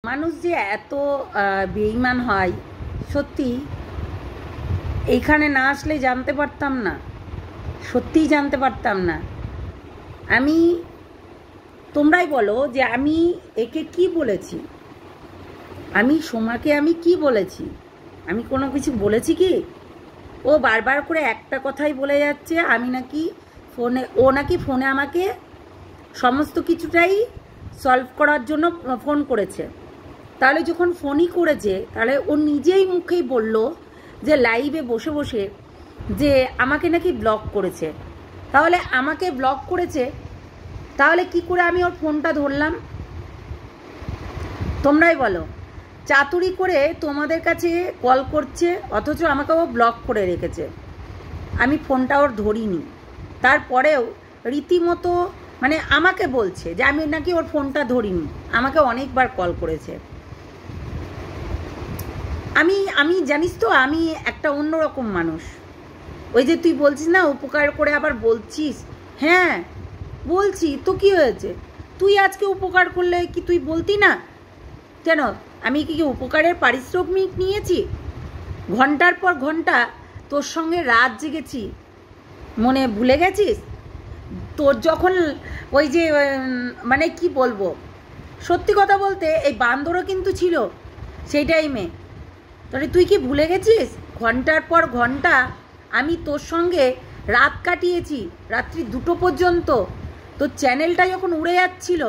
মানুষ যে এত বেঈমান হয় সত্যি এইখানে না আসলে জানতে পারতাম না, সত্যিই জানতে পারতাম না। আমি তোমরাই বলো যে আমি একে কি বলেছি, আমি সোমাকে আমি কি বলেছি? আমি কোনো কিছু বলেছি কি? ও বারবার করে একটা কথাই বলে যাচ্ছে আমি নাকি ফোনে, ও নাকি ফোনে আমাকে সমস্ত কিছুটাই সলভ করার জন্য ফোন করেছে। তাহলে যখন ফোনই করেছে তাহলে ও নিজেই মুখেই বলল যে লাইভে বসে বসে যে আমাকে নাকি ব্লক করেছে। তাহলে আমাকে ব্লক করেছে, তাহলে কি করে আমি ওর ফোনটা ধরলাম? তোমরাই বলো। চাতুরি করে তোমাদের কাছে কল করছে, অথচ আমাকে ও ব্লক করে রেখেছে, আমি ফোনটা ওর ধরিনি। তারপরেও রীতিমতো মানে আমাকে বলছে যে আমি নাকি ওর ফোনটা ধরিনি, আমাকে অনেকবার কল করেছে। আমি জানিস তো আমি একটা অন্যরকম মানুষ। ওই যে তুই বলছিস না উপকার করে আবার বলছিস, হ্যাঁ বলছি তো, কি হয়েছে? তুই আজকে উপকার করলে কি তুই বলতি না? কেন আমি কি উপকারের পারিশ্রমিক নিয়েছি? ঘন্টার পর ঘন্টা তোর সঙ্গে রাত জেগেছি, মনে ভুলে গেছিস? তোর যখন ওই যে মানে কি বলবো, সত্যি কথা বলতে এই বান্দরও কিন্তু ছিল সেই টাইমে। তাহলে তুই কি ভুলে গেছিস? ঘন্টার পর ঘন্টা আমি তোর সঙ্গে রাত কাটিয়েছি, রাত্রি 2টো পর্যন্ত। তোর চ্যানেলটা যখন উড়ে যাচ্ছিল।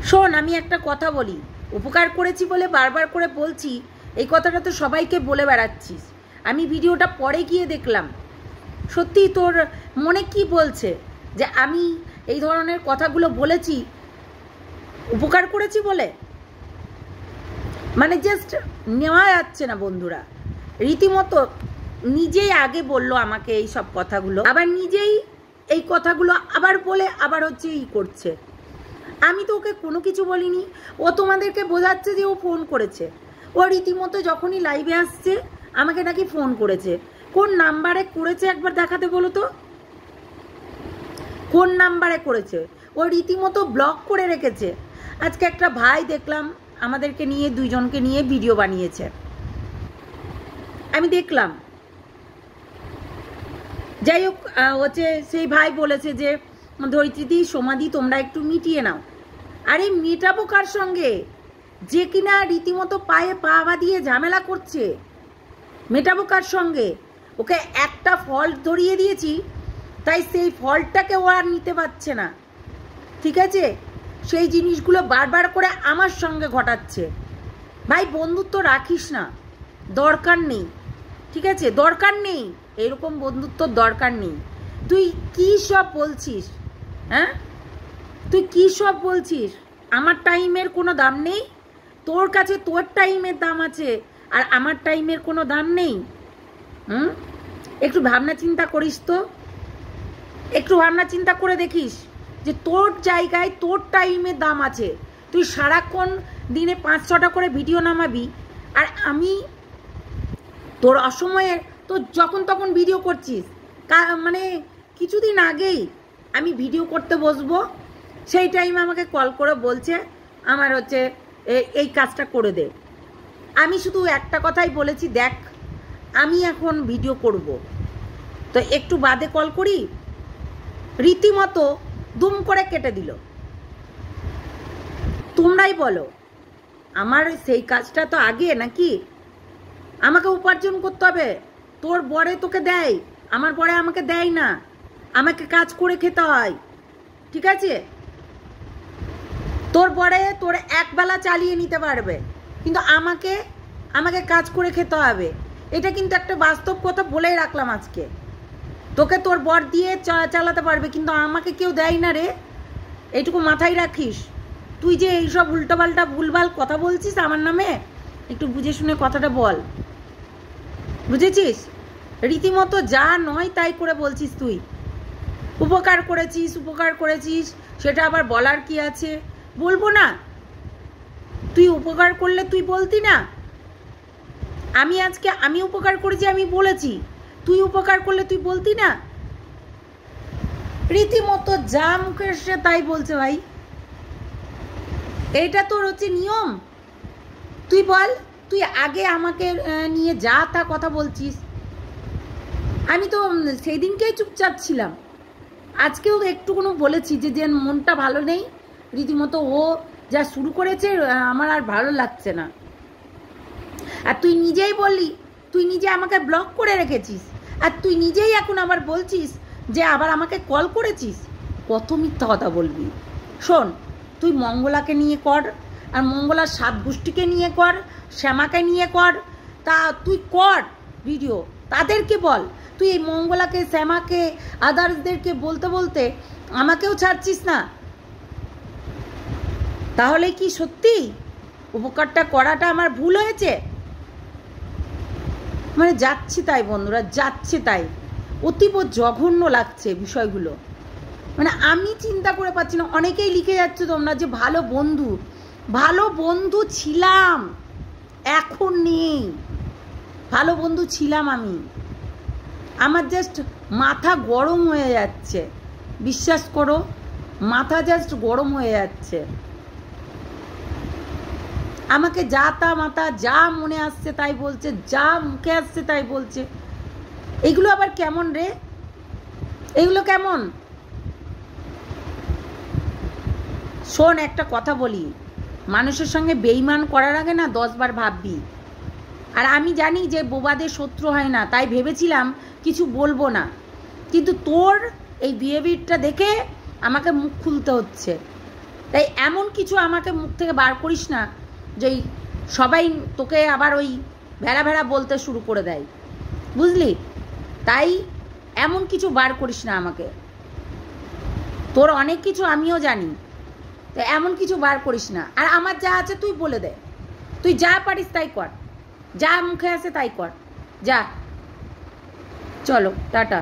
শোন, আমি একটা কথা বলি, উপকার করেছি বলে বারবার করে বলছি, এই কথাটা তো সবাইকে বলে বেড়াচ্ছিস। আমি ভিডিওটা পরে গিয়ে দেখলাম, সত্যি তোর মনে কি বলছে যে আমি এই ধরনের কথাগুলো বলেছি উপকার করেছি বলে? মানে জাস্ট নেওয়া যাচ্ছে না বন্ধুরা। রীতিমতো নিজেই আগে বললো আমাকে এই সব কথাগুলো, আবার নিজেই এই কথাগুলো আবার বলে আবার হচ্ছে ই করছে। আমি তো ওকে কোনো কিছু বলিনি, ও তোমাদেরকে বোঝাচ্ছে যে ও ফোন করেছে। ও রীতিমতো যখনই লাইভে আসছে আমাকে নাকি ফোন করেছে। কোন নাম্বারে করেছে একবার দেখাতে বলো তো, কোন নাম্বারে করেছে? ও রীতিমতো ব্লক করে রেখেছে। আজকে একটা ভাই দেখলাম আমাদেরকে নিয়ে, দুইজনকে নিয়ে ভিডিও বানিয়েছে, আমি দেখলাম। যাই হোক, হচ্ছে সেই ভাই বলেছে যে ধরিত্রীদি সোমাদি তোমরা একটু মিটিয়ে নাও। আরে মেটাবো কার সঙ্গে? যে কিনা রীতিমতো পায়ে পা বাঁধিয়ে ঝামেলা করছে, মেটাবো কার সঙ্গে? ওকে একটা ফল্ট ধরিয়ে দিয়েছি, তাই সেই ফল্টটাকে ও আর নিতে পারছে না, ঠিক আছে? সেই জিনিসগুলো বারবার করে আমার সঙ্গে ঘটাচ্ছে। ভাই বন্ধুত্ব রাখিস না, দরকার নেই, ঠিক আছে? দরকার নেই, এরকম বন্ধুত্ব দরকার নেই। তুই কি সব বলছিস? হ্যাঁ, তুই কি সব বলছিস? আমার টাইমের কোনো দাম নেই? তোর কাছে তোর টাইমের দাম আছে, আর আমার টাইমের কোনো দাম নেই? একটু ভাবনা চিন্তা করিস তো, একটু ভাবনা চিন্তা করে দেখিস যে তোর জায়গায় তোর টাইমের দাম আছে। তুই সারাক্ষণ দিনে 5-6টা করে ভিডিও নামাবি, আর আমি তোর অসময়ে তো যখন তখন ভিডিও করছিস। মানে কিছুদিন আগেই আমি ভিডিও করতে বসবো, সেই টাইমে আমাকে কল করে বলছে আমার হচ্ছে এই কাজটা করে দে। আমি শুধু একটা কথাই বলেছি, দেখ আমি এখন ভিডিও করব, তো একটু বাদে কল করি। রীতিমতো দুম করে কেটে দিল। তোমরাই বলো, আমার সেই কাজটা তো আগে নাকি? আমাকে উপার্জন করতে হবে। তোর বরে তোকে দেয়, আমার বরে আমাকে দেয় না, আমাকে কাজ করে খেতে হয়, ঠিক আছে? তোর বরে তোর একবেলা চালিয়ে নিতে পারবে, কিন্তু আমাকে কাজ করে খেতে হবে। এটা কিন্তু একটা বাস্তব কথা বলেই রাখলাম আজকে। তোকে তোর বর দিয়ে চালাতে পারবে, কিন্তু আমাকে কেউ দেয় না রে, এইটুকু মাথায় রাখিস। তুই যে এইসব উল্টোপাল্টা ভুলভাল কথা বলছিস আমার নামে, একটু বুঝে শুনে কথাটা বল, বুঝেছিস? রীতিমতো যা নয় তাই করে বলছিস তুই। উপকার করেছিস, সেটা আবার বলার কি আছে? বলবো না? তুই উপকার করলে তুই বলতি না? আমি উপকার করেছি, আমি বলেছি। তুই উপকার করলে তুই বলতি না? রীতিমতো যা মুখে এসে তাই বলছে ভাই। এইটা তোর হচ্ছে নিয়ম? তুই বল, তুই আগে আমাকে নিয়ে যা তা কথা বলছিস। আমি তো সেই দিনকেই চুপচাপ ছিলাম, আজকেও একটু কোনো বলেছি যে মনটা ভালো নেই, রীতিমতো ও যা শুরু করেছে আমার আর ভালো লাগছে না। আর তুই নিজেই বললি, তুই নিজে আমাকে ব্লক করে রেখেছিস, আর তুই নিজেই এখন আবার বলছিস যে আবার আমাকে কল করেছিস। কত মিথ্যা কথা বলবি। শোন, তুই মঙ্গলাকে নিয়ে কর, আর মঙ্গলার 7 গোষ্ঠীকে নিয়ে কর, শ্যামাকে নিয়ে কর, তা তুই কর ভিডিও, তাদেরকে বল। তুই এই মঙ্গলাকে, শ্যামাকে, আদার্সদেরকে বলতে বলতে আমাকেও ছাড়ছিস না। তাহলে কি সত্যি উপকারটা করাটা আমার ভুল হয়েছে? মানে যাচ্ছি তাই বন্ধুরা, যাচ্ছে তাই, অতীব জঘন্য লাগছে বিষয়গুলো। মানে আমি চিন্তা করে পাচ্ছি না। অনেকেই লিখে যাচ্ছে তোমরা যে ভালো বন্ধু, ভালো বন্ধু ছিলাম, এখন নেই। ভালো বন্ধু ছিলাম আমি। আমার জাস্ট মাথা গরম হয়ে যাচ্ছে, বিশ্বাস করো, মাথা জাস্ট গরম হয়ে যাচ্ছে। আমাকে যা তা মাথা যা মনে আসছে তাই বলছে, যা মুখে আসছে তাই বলছে। এগুলো আবার কেমন রে? এগুলো কেমন? শোন, একটা কথা বলি, মানুষের সঙ্গে বেইমান করার আগে না 10 বার ভাববি। আর আমি জানি যে বোবাদের শত্রু হয় না, তাই ভেবেছিলাম কিছু বলবো না, কিন্তু তোর এই বিহেভিয়ারটা দেখে আমাকে মুখ খুলতে হচ্ছে। তাই এমন কিছু আমাকে মুখ থেকে বার করিস না যে সবাই তোকে আবার ওই ভেড়া ভেড়া বলতে শুরু করে দেয়, বুঝলি? তাই এমন কিছু বার করিস না আমাকে। তোর অনেক কিছু আমিও জানি, তো এমন কিছু বার করিস না। আর আমার যা আছে তুই বলে দে, তুই যা পারিস তাই কর, যা মুখে আসে তাই কর, যা। চলো, টাটা।